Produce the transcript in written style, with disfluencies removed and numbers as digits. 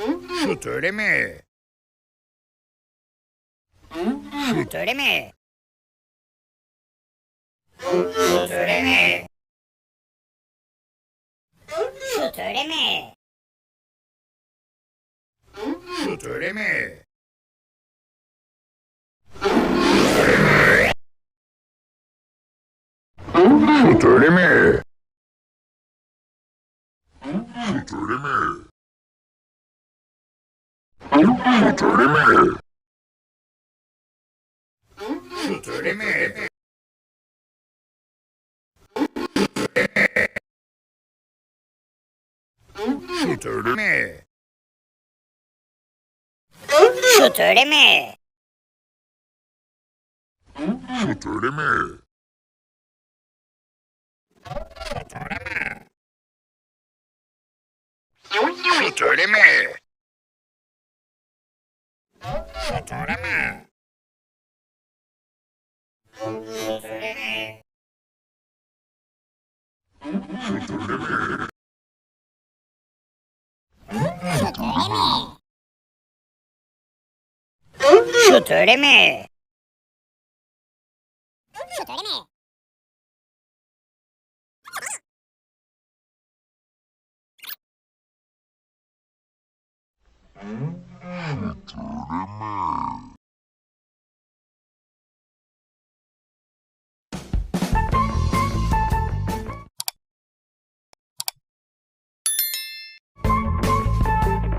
Süt öyle mi? Süt öyle mi? Süt öyle mi? Süt öyle mi? Süt öyle mi? Süt öyle mi? Süt öyle mi? Süt öyle mi? Süt öyle mi? Süt öyle mi? Süt öyle mi? Süt öyle mi? Süt öyle mi? Süt öyle mi? Süt öyle mi? Süt öyle mi? Süt öyle mi? Süt öyle mi? Süt öyle mi?